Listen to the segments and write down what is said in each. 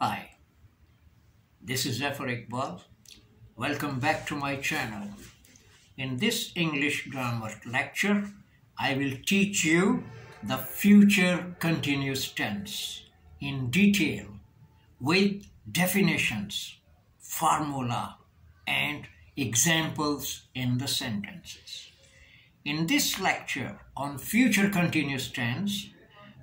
Hi, this is ZAFAR. Welcome back to my channel. In this English grammar lecture, I will teach you the future continuous tense in detail with definitions, formula, and examples in the sentences. In this lecture on future continuous tense,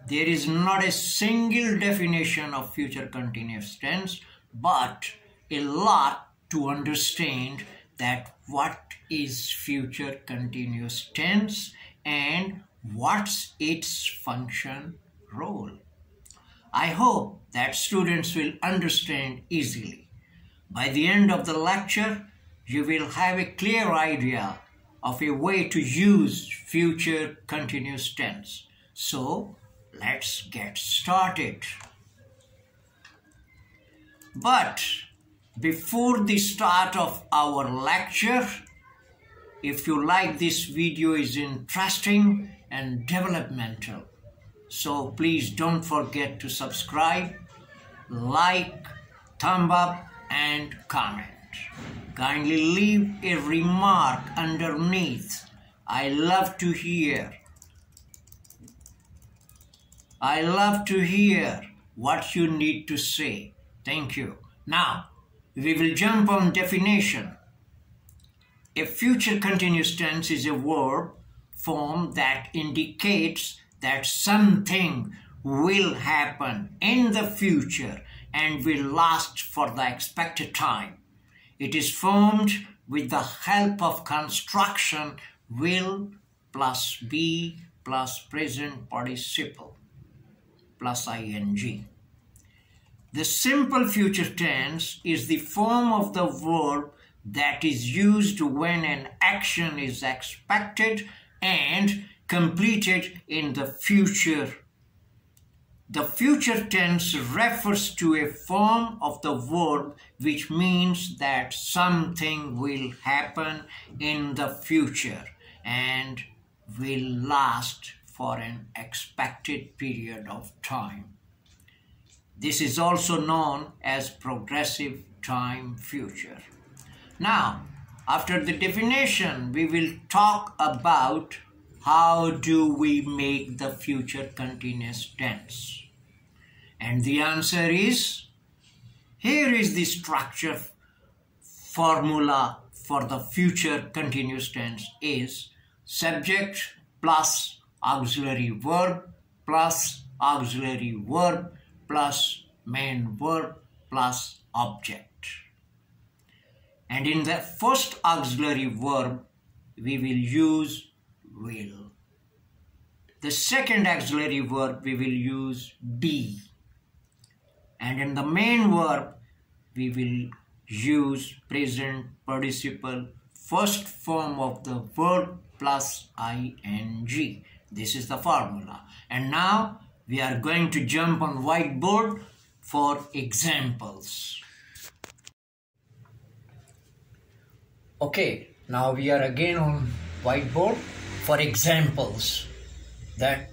there is not a single definition of future continuous tense, but a lot to understand that what is future continuous tense and what's its function role. I hope that students will understand easily. By the end of the lecture, you will have a clear idea of a way to use future continuous tense. So, let's get started. But before the start of our lecture, if you like this video is interesting and developmental, so please don't forget to subscribe, like, thumb up and comment. Kindly leave a remark underneath. I love to hear what you need to say. Thank you. Now, we will jump on definition. A future continuous tense is a verb form that indicates that something will happen in the future and will last for the expected time. It is formed with the help of construction will plus be plus present participle plus ing. The simple future tense is the form of the verb that is used when an action is expected and completed in the future. The future tense refers to a form of the verb which means that something will happen in the future and will last for an expected period of time. This is also known as progressive time future. Now, after the definition, we will talk about how do we make the future continuous tense. And the answer is, here is the structure formula for the future continuous tense is subject plus auxiliary verb plus auxiliary verb plus main verb plus object. And in the first auxiliary verb, we will use will. The second auxiliary verb, we will use be. And in the main verb, we will use present participle, first form of the verb plus ing. This is the formula. And now we are going to jump on whiteboard for examples. Okay, now we are again on whiteboard for examples. That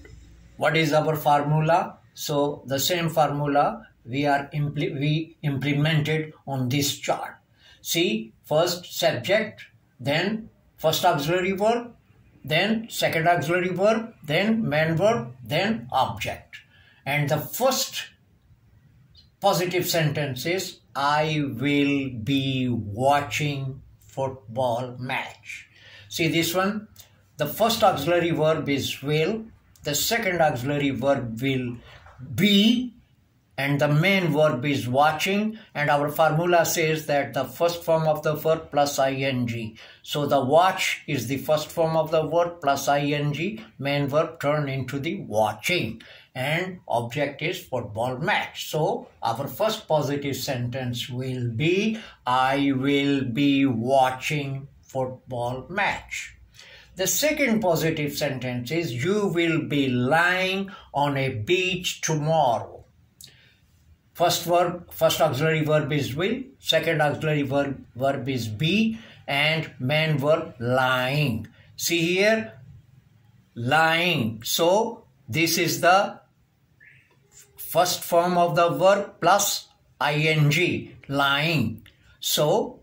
what is our formula? So the same formula we implemented on this chart. See, first subject, then first auxiliary verb, then second auxiliary verb, then main verb, then object. And the first positive sentence is, I will be watching football match. See this one, the first auxiliary verb is will, the second auxiliary verb will be, and the main verb is watching, and our formula says that the first form of the verb plus ing. So the watch is the first form of the verb plus ing, main verb turned into the watching, and object is football match. So our first positive sentence will be, I will be watching football match. The second positive sentence is, you will be lying on a beach tomorrow. First auxiliary verb is will, second auxiliary verb is be, and main verb lying. See here, lying. So this is the first form of the verb plus ing, lying. So,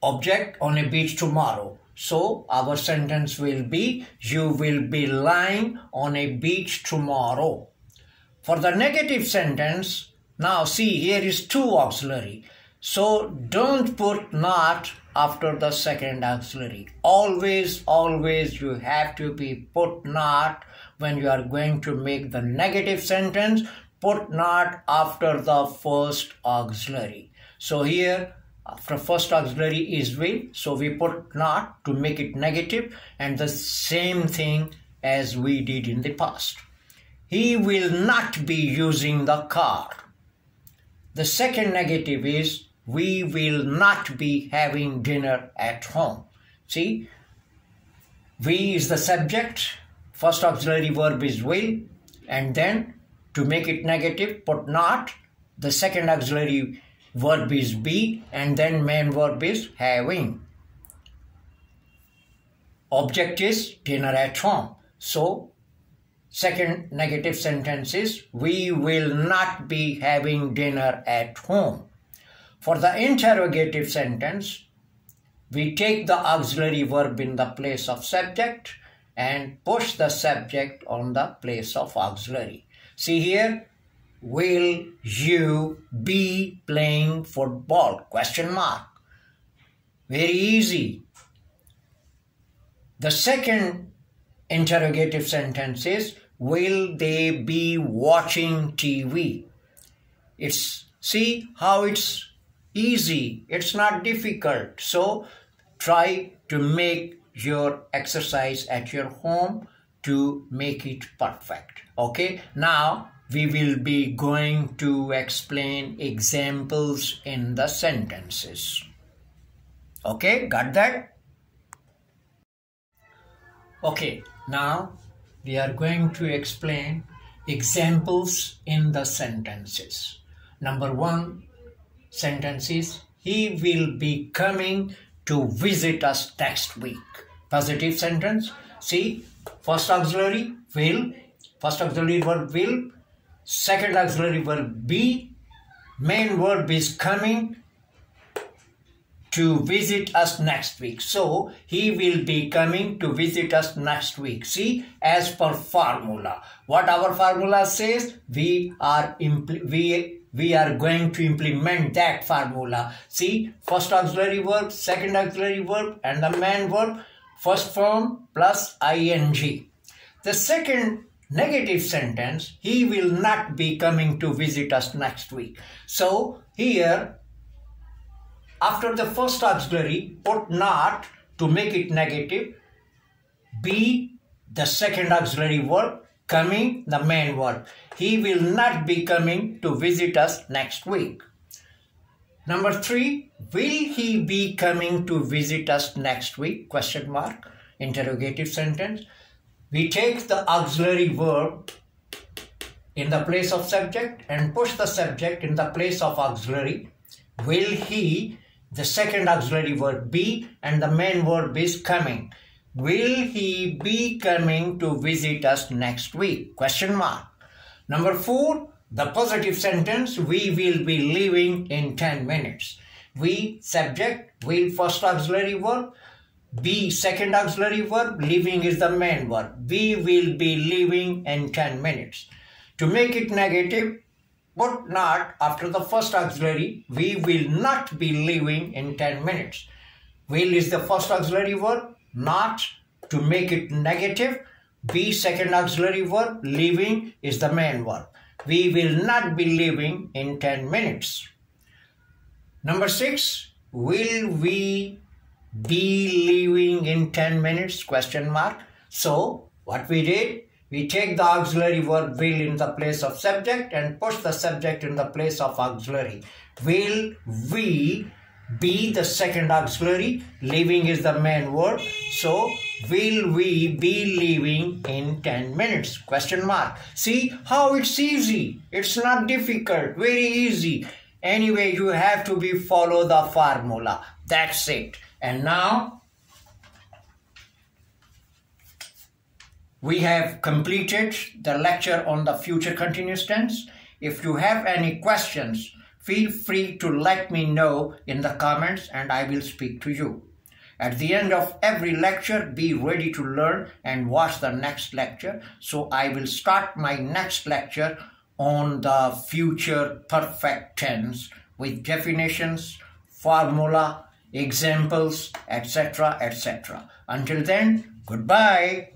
object on a beach tomorrow. So, our sentence will be, you will be lying on a beach tomorrow. For the negative sentence, now see, here is two auxiliary. So, don't put not after the second auxiliary. Always you have to be put not when you are going to make the negative sentence. Put not after the first auxiliary. So here, after first auxiliary is will, so we put not to make it negative, and the same thing as we did in the past. He will not be using the car. The second negative is, we will not be having dinner at home. See, we is the subject, first auxiliary verb is will, and then to make it negative, put not, the second auxiliary verb is be, and then main verb is having. Object is dinner at home. So, second negative sentence is, we will not be having dinner at home. For the interrogative sentence, we take the auxiliary verb in the place of subject and push the subject on the place of auxiliary. See here, will you be playing football? Question mark. Very easy. The second interrogative sentence is, will they be watching TV? See how it's easy. It's not difficult. So try to make your exercise at your home to make it perfect. Okay, now we will be going to explain examples in the sentences. Okay, got that? Okay, now we are going to explain examples in the sentences. Number one sentence is, he will be coming to visit us next week. Positive sentence. See, first auxiliary will, first auxiliary verb will, second auxiliary verb be, main verb is coming to visit us next week. So, he will be coming to visit us next week. See, as per formula. What our formula says, we are going to implement that formula. See, first auxiliary verb, second auxiliary verb, and the main verb, first form plus ing. The second negative sentence, he will not be coming to visit us next week. So here, after the first auxiliary, put not to make it negative, be the second auxiliary verb, coming the main verb. He will not be coming to visit us next week. Number three, will he be coming to visit us next week? Question mark, interrogative sentence. We take the auxiliary verb in the place of subject and push the subject in the place of auxiliary. Will he, the second auxiliary verb be, and the main verb is coming. Will he be coming to visit us next week? Question mark. Number four, the positive sentence, we will be leaving in 10 minutes. We, subject, will, first auxiliary verb, be, second auxiliary verb, leaving is the main verb. We will be leaving in 10 minutes. To make it negative, put not after the first auxiliary, we will not be leaving in 10 minutes. Will is the first auxiliary verb, not, to make it negative, be, second auxiliary verb, leaving is the main verb. We will not be leaving in 10 minutes. Number six, will we be leaving in 10 minutes? Question mark. So, what we did, we take the auxiliary verb will in the place of subject and push the subject in the place of auxiliary. Will we be the second auxiliary, leaving is the main word. So, will we be leaving in 10 minutes? Question mark. See how it's easy. It's not difficult. Very easy. Anyway, you have to follow the formula. That's it. And now, we have completed the lecture on the future continuous tense. If you have any questions, feel free to let me know in the comments and I will speak to you. At the end of every lecture, be ready to learn and watch the next lecture. So I will start my next lecture on the future perfect tense with definitions, formula, examples, etc., etc. Until then, goodbye.